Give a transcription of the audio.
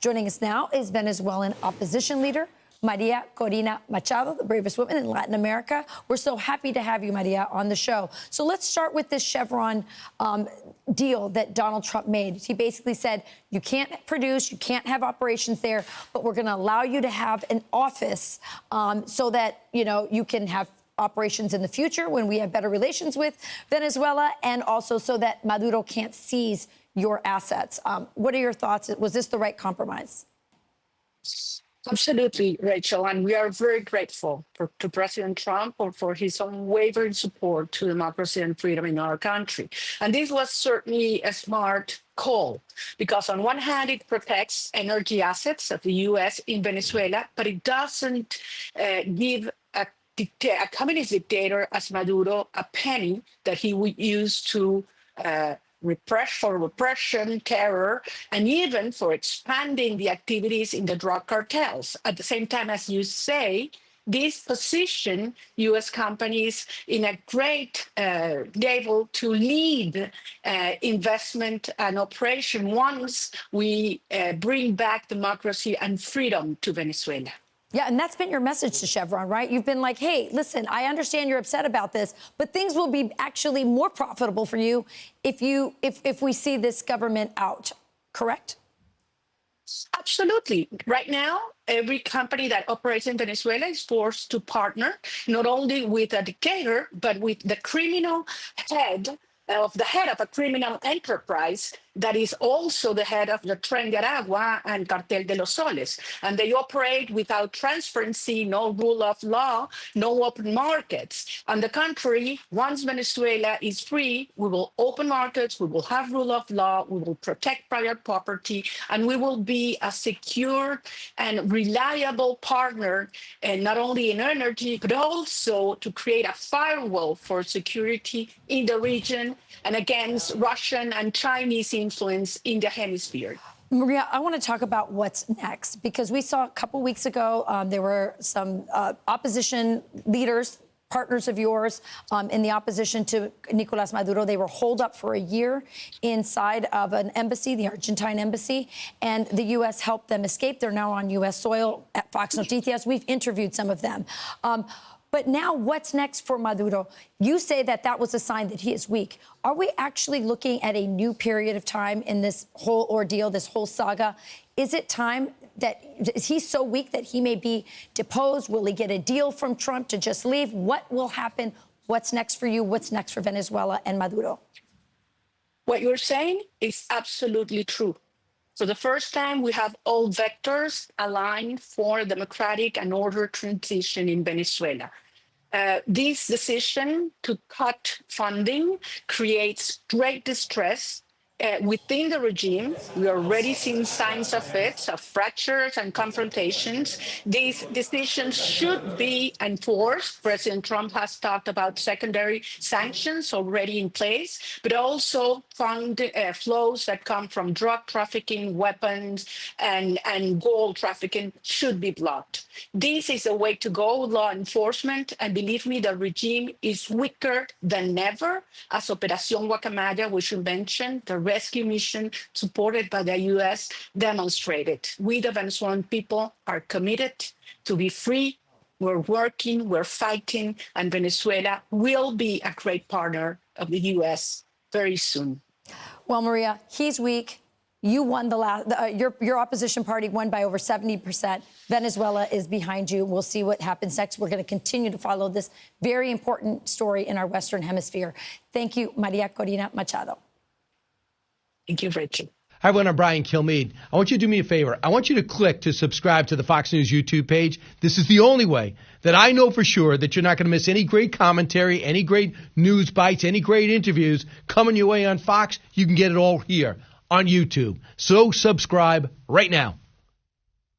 Joining us now is Venezuelan opposition leader Maria Corina Machado, the bravest woman in Latin America. We're so happy to have you, Maria, on the show. So let's start with this Chevron deal that Donald Trump made. He basically said, you can't produce, you can't have operations there, but we're going to allow you to have an office so that, you can have operations in the future when we have better relations with Venezuela, and also so that Maduro can't seize your assets. What are your thoughts? Was this the right compromise? Absolutely, Rachel, and we are very grateful to President Trump for his unwavering support to democracy and freedom in our country. And this was certainly a smart call, because on one hand, it protects energy assets of the U.S. in Venezuela, but it doesn't give a communist dictator as Maduro a penny that he would use to repression, terror, and even for expanding the activities in the drug cartels. At the same time, as you say, this position U.S. companies in a great level to lead investment and operation once we bring back democracy and freedom to Venezuela. Yeah, and that's been your message to Chevron, right? You've been like, hey, listen, I understand you're upset about this, but things will be actually more profitable for you if we see this government out, correct? Absolutely. Right now, every company that operates in Venezuela is forced to partner not only with a dictator, but with the criminal head of a criminal enterprise that is also the head of the Tren de Aragua and Cartel de los Soles. And they operate without transparency, no rule of law, no open markets. On the contrary, once Venezuela is free, we will open markets, we will have rule of law, we will protect private property, and we will be a secure and reliable partner, and not only in energy, but also to create a firewall for security in the region and against Russian and Chinese influence in the hemisphere. Maria, I want to talk about what's next, because we saw a couple weeks ago there were some opposition leaders, partners of yours in the opposition to Nicolás Maduro. They were holed up for a year inside of an embassy, the Argentine embassy, and the U.S. helped them escape. They're now on U.S. soil at Fox Noticias. We've interviewed some of them. But now what's next for Maduro? You say that was a sign that he is weak. Are we actually looking at a new period of time in this whole ordeal, this whole saga? Is it time is he so weak that he may be deposed? Will he get a deal from Trump to just leave? What will happen? What's next for you? What's next for Venezuela and Maduro? What you're saying is absolutely true. For the first time, we have all vectors aligned for democratic and ordered transition in Venezuela. This decision to cut funding creates great distress within the regime. We are already seeing signs of it, of fractures and confrontations. These decisions should be enforced. President Trump has talked about secondary sanctions already in place, but also fund flows that come from drug trafficking, weapons, and gold trafficking should be blocked. This is the way to go, law enforcement, and believe me, the regime is weaker than ever, as Operación Guacamaya, which you mentioned, the rescue mission supported by the U.S. demonstrated. We, the Venezuelan people, are committed to be free. We're working, we're fighting, and Venezuela will be a great partner of the U.S. very soon. Well, Maria, he's weak. You won your opposition party won by over 70%. Venezuela is behind you. We'll see what happens next. We're going to continue to follow this very important story in our Western Hemisphere. Thank you, Maria Corina Machado. Thank you, Rachel. Hi, everyone. I'm Brian Kilmeade. I want you to do me a favor. I want you to click to subscribe to the Fox News YouTube page. This is the only way that I know for sure that you're not going to miss any great commentary, any great news bites, any great interviews coming your way on Fox. You can get it all here on YouTube. So subscribe right now.